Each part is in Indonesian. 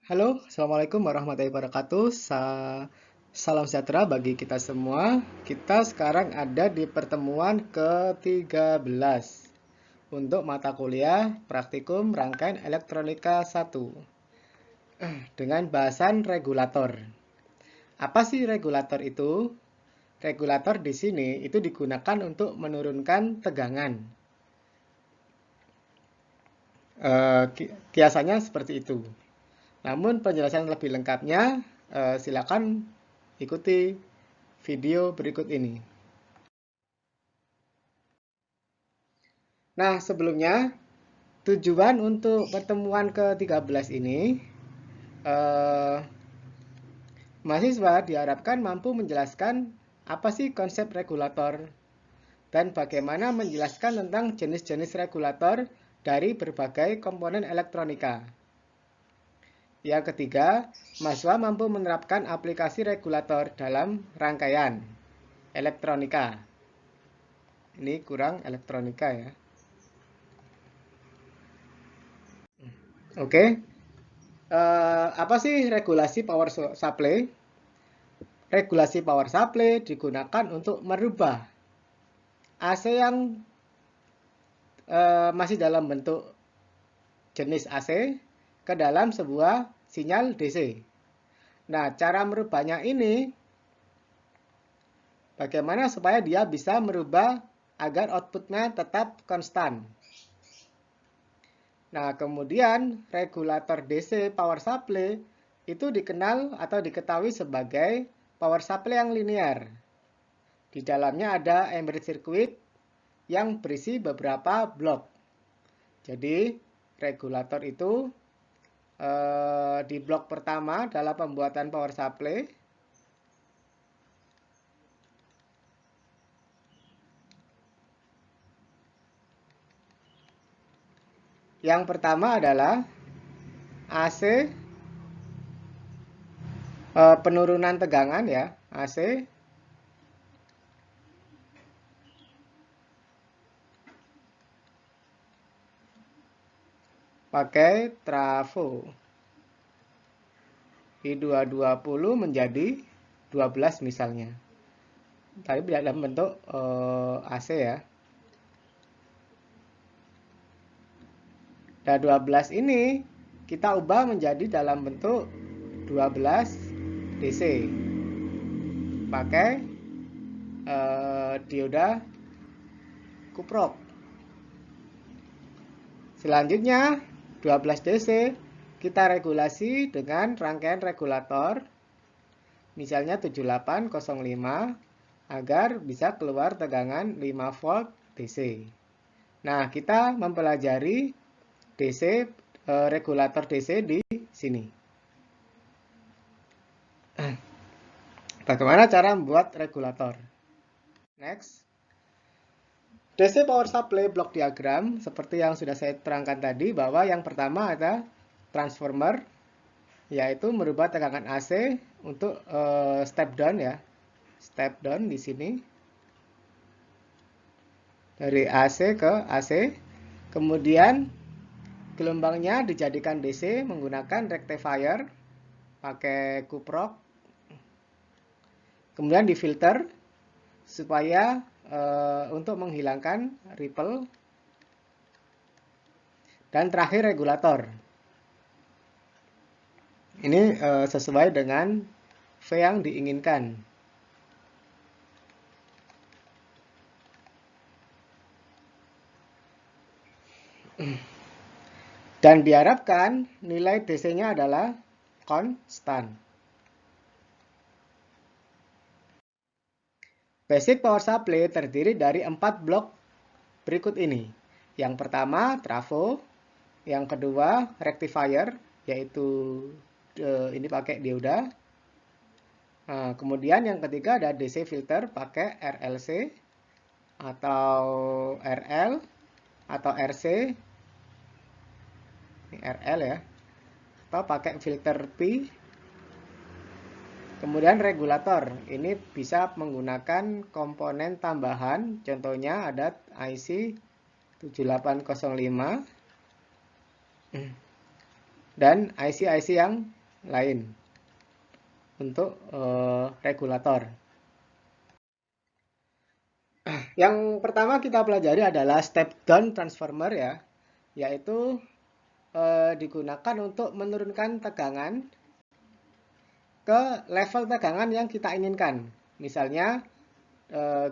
Halo, Assalamualaikum warahmatullahi wabarakatuh. Salam sejahtera bagi kita semua. Kita sekarang ada di pertemuan ke-13 untuk mata kuliah praktikum rangkaian elektronika 1 dengan bahasan regulator. Apa sih regulator itu? Regulator di sini itu digunakan untuk menurunkan tegangan. Kiasannya seperti itu. Namun penjelasan lebih lengkapnya silakan ikuti video berikut ini. Nah, sebelumnya tujuan untuk pertemuan ke-13 ini eh, mahasiswa diharapkan mampu menjelaskan apa sih konsep regulator dan bagaimana menjelaskan tentang jenis-jenis regulator dari berbagai komponen elektronika. Yang ketiga, mahasiswa mampu menerapkan aplikasi regulator dalam rangkaian elektronika. Ini kurang elektronika ya. Oke. Apa sih regulasi power supply? Regulasi power supply digunakan untuk merubah AC yang masih dalam bentuk jenis AC ke dalam sebuah sinyal DC. Nah, cara merubahnya ini bagaimana supaya dia bisa merubah agar outputnya tetap konstan. Nah, kemudian regulator DC power supply itu dikenal atau diketahui sebagai power supply yang linear. Di dalamnya ada embedded circuit yang berisi beberapa blok. Jadi, regulator itu di blok pertama dalam pembuatan power supply. Yang pertama adalah AC penurunan tegangan ya, AC. Pakai trafo. I220 menjadi 12 misalnya. Tapi dalam bentuk AC ya. Dan 12 ini kita ubah menjadi dalam bentuk 12 DC. Pakai dioda kuprok. Selanjutnya 12 DC kita regulasi dengan rangkaian regulator misalnya 7805 agar bisa keluar tegangan 5 volt DC. Nah, kita mempelajari DC regulator DC di sini. Bagaimana cara membuat regulator? Next. DC power supply block diagram seperti yang sudah saya terangkan tadi bahwa yang pertama ada transformer yaitu merubah tegangan AC untuk step down ya. Step down di sini. Dari AC ke AC. Kemudian gelombangnya dijadikan DC menggunakan rectifier pakai kuprok. Kemudian difilter supaya untuk menghilangkan ripple. Dan terakhir regulator. Ini sesuai dengan V yang diinginkan. Dan diharapkan nilai DC-nya adalah konstan. Basic power supply terdiri dari 4 blok berikut ini. Yang pertama, trafo. Yang kedua, rectifier, yaitu ini pakai dioda. Nah, kemudian yang ketiga ada DC filter pakai RLC atau RL atau RC. Ini RL ya. Atau pakai filter P. Kemudian regulator, ini bisa menggunakan komponen tambahan, contohnya ada IC 7805 dan IC-IC yang lain untuk regulator. Yang pertama kita pelajari adalah step down transformer ya, yaitu digunakan untuk menurunkan tegangan ke level tegangan yang kita inginkan. Misalnya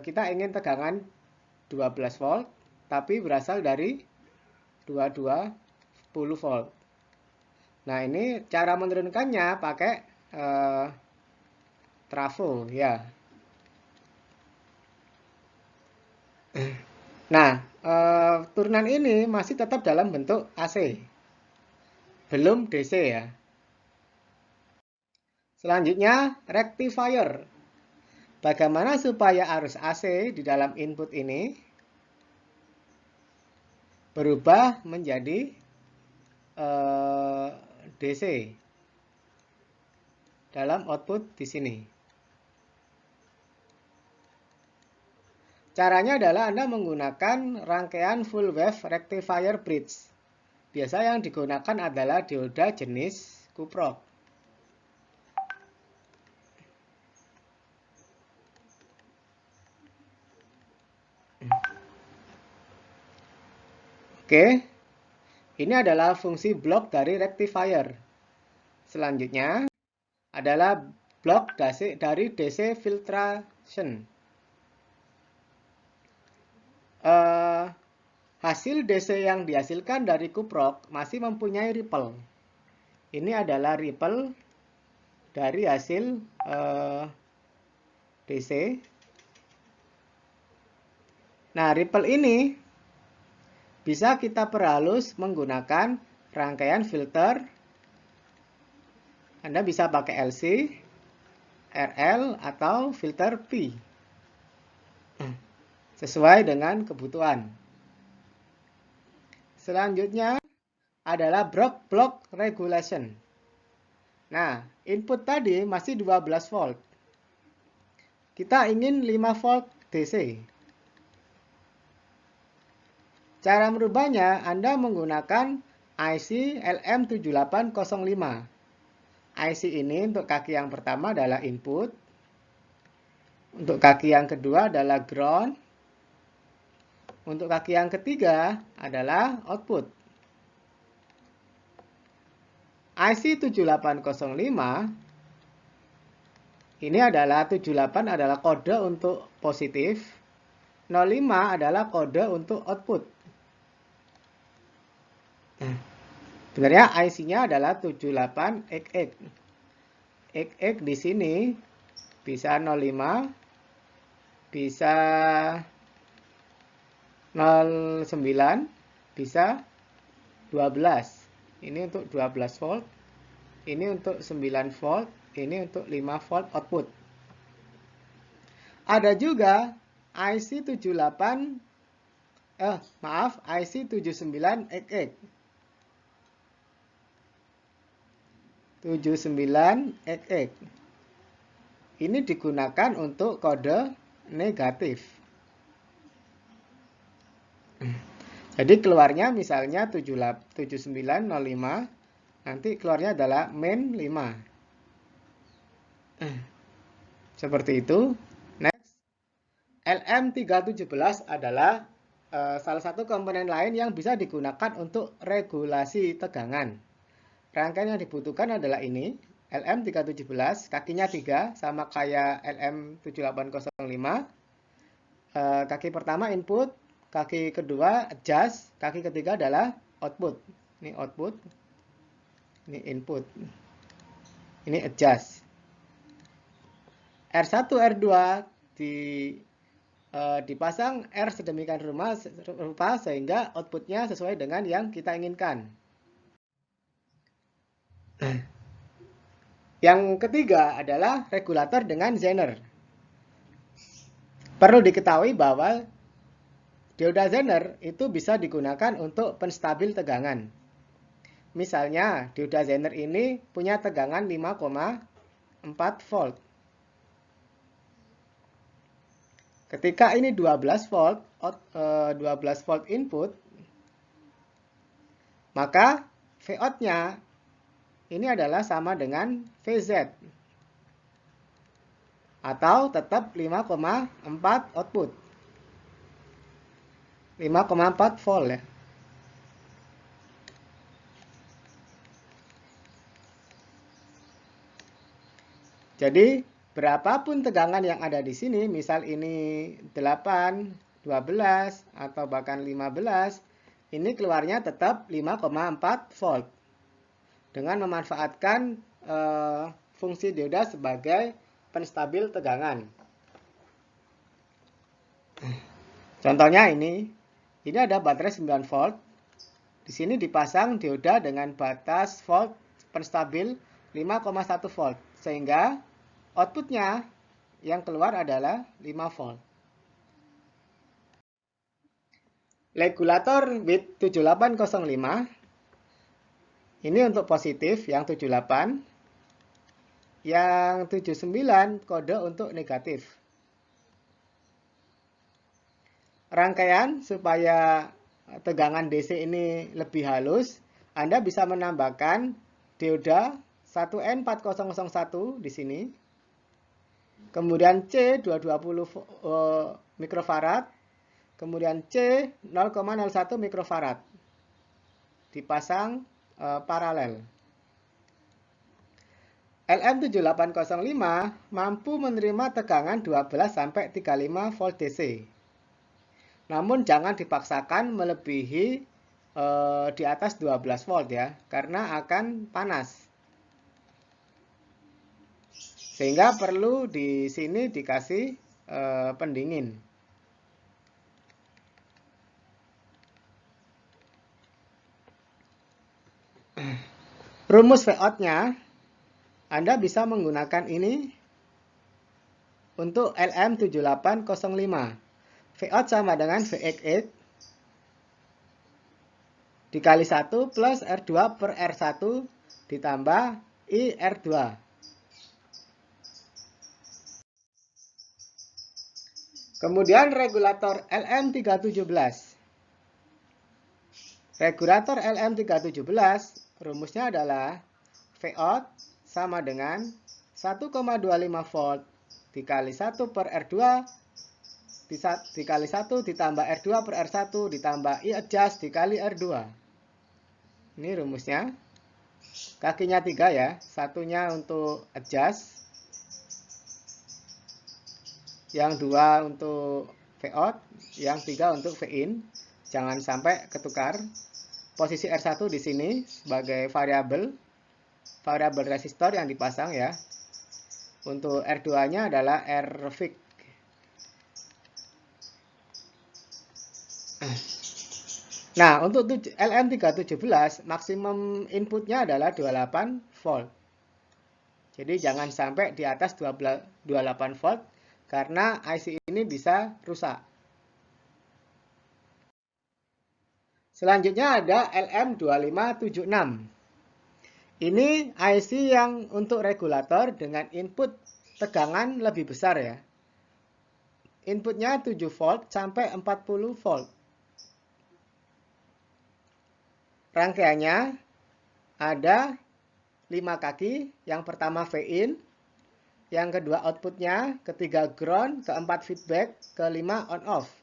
kita ingin tegangan 12 volt tapi berasal dari 2210 volt. Nah, ini cara menurunkannya pakai trafo ya. Nah, turunan ini masih tetap dalam bentuk AC. Belum DC ya. Selanjutnya, rectifier. Bagaimana supaya arus AC di dalam input ini berubah menjadi DC dalam output di sini. Caranya adalah Anda menggunakan rangkaian full wave rectifier bridge. Biasa yang digunakan adalah dioda jenis kuprok. Oke, ini adalah fungsi blok dari rectifier. Selanjutnya adalah blok dari DC filtration. Hasil DC yang dihasilkan dari kuprok masih mempunyai ripple. Ini adalah ripple dari hasil DC. Nah, ripple ini bisa kita perhalus menggunakan rangkaian filter. Anda bisa pakai LC, RL, atau filter P. Sesuai dengan kebutuhan. Selanjutnya adalah block regulation. Nah, input tadi masih 12 volt. Kita ingin 5 volt DC. Cara merubahnya, Anda menggunakan IC LM7805. IC ini untuk kaki yang pertama adalah input. Untuk kaki yang kedua adalah ground. Untuk kaki yang ketiga adalah output. IC 7805 ini adalah 78 adalah kode untuk positif, 05 adalah kode untuk output. Sebenarnya IC-nya adalah 78XX. XX di sini bisa 05, bisa 09, bisa 12. Ini untuk 12 volt, ini untuk 9 volt, ini untuk 5 volt output. Ada juga IC 79XX. 79XX. Ini digunakan untuk kode negatif. Jadi keluarnya misalnya 7905, nanti keluarnya adalah min 5. Seperti itu. Next, LM317 adalah salah satu komponen lain yang bisa digunakan untuk regulasi tegangan. Rangkaian yang dibutuhkan adalah ini, LM317, kakinya 3, sama kayak LM7805. Kaki pertama input, kaki kedua adjust, kaki ketiga adalah output. Ini output, ini input, ini adjust. R1, R2 dipasang R sedemikian rupa sehingga outputnya sesuai dengan yang kita inginkan. Yang ketiga adalah regulator dengan Zener. Perlu diketahui bahwa dioda Zener itu bisa digunakan untuk penstabil tegangan. Misalnya, dioda Zener ini punya tegangan 5,4 volt. Ketika ini 12 volt, 12 volt input, maka Vout-nya ini adalah sama dengan VZ. Atau tetap 5,4 output. 5,4 volt ya. Jadi, berapapun tegangan yang ada di sini, misal ini 8, 12, atau bahkan 15, ini keluarnya tetap 5,4 volt. Dengan memanfaatkan fungsi dioda sebagai penstabil tegangan. Contohnya ini ada baterai 9 volt. Di sini dipasang dioda dengan batas volt penstabil 5,1 volt, sehingga outputnya yang keluar adalah 5 volt. Regulator bit 7805 ini untuk positif yang 78, yang 79 kode untuk negatif. Rangkaian supaya tegangan DC ini lebih halus, Anda bisa menambahkan dioda 1N4001 di sini. Kemudian C220 mikrofarad, kemudian C 0,01 mikrofarad. Dipasang paralel. LM7805 mampu menerima tegangan 12-35 volt DC. Namun jangan dipaksakan melebihi di atas 12 volt ya, karena akan panas. Sehingga perlu di sini dikasih pendingin. Rumus Vout-nya Anda bisa menggunakan ini untuk LM7805. Vout sama dengan Vx dikali 1 plus R2 per R1 ditambah I R2. Kemudian regulator LM317. Regulator LM317 rumusnya adalah Vout sama dengan 1,25 volt dikali 1 per R2 dikali 1 ditambah R2 per R1 ditambah I adjust dikali R2. Ini rumusnya. Kakinya 3 ya. Satunya untuk adjust. Yang 2 untuk Vout. Yang 3 untuk Vin. Jangan sampai ketukar. Posisi R1 di sini sebagai variabel resistor yang dipasang ya. Untuk R2-nya adalah R fix. Nah, untuk LM317 maksimum inputnya adalah 28 volt. Jadi jangan sampai di atas 28 volt karena IC ini bisa rusak. Selanjutnya ada LM2576. Ini IC yang untuk regulator dengan input tegangan lebih besar ya. Inputnya 7 volt sampai 40 volt. Rangkaiannya ada 5 kaki. Yang pertama Vin, yang kedua outputnya, ketiga ground, keempat feedback, kelima on off.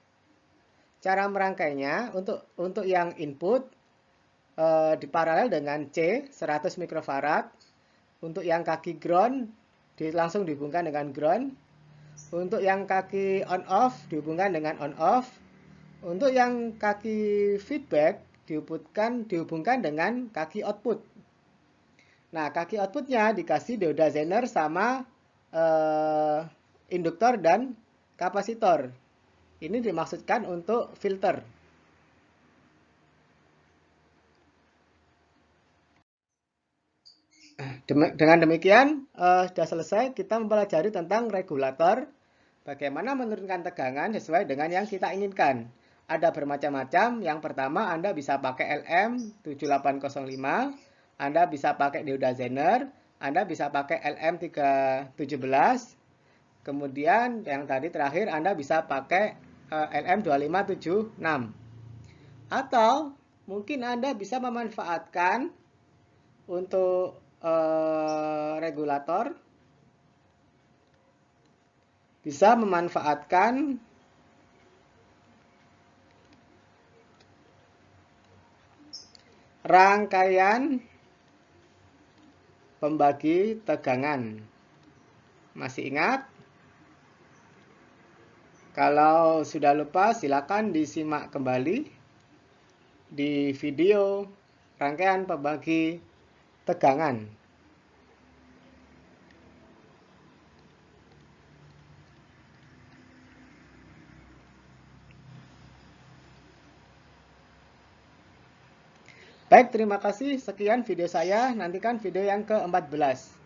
Cara merangkainya untuk yang input diparalel dengan C 100 mikrofarad. Untuk yang kaki ground langsung dihubungkan dengan ground. Untuk yang kaki on off dihubungkan dengan on off. Untuk yang kaki feedback dihubungkan dengan kaki output. Nah, kaki outputnya dikasih dioda Zener sama induktor dan kapasitor. Ini dimaksudkan untuk filter. Dengan demikian, sudah selesai kita mempelajari tentang regulator. Bagaimana menurunkan tegangan sesuai dengan yang kita inginkan. Ada bermacam-macam. Yang pertama, Anda bisa pakai LM7805. Anda bisa pakai dioda Zener. Anda bisa pakai LM317. Kemudian yang tadi terakhir Anda bisa pakai LM2576. Atau mungkin Anda bisa memanfaatkan untuk regulator bisa memanfaatkan rangkaian pembagi tegangan. Masih ingat? Kalau sudah lupa, silakan disimak kembali di video rangkaian pembagi tegangan. Baik, terima kasih. Sekian video saya. Nantikan video yang ke-14.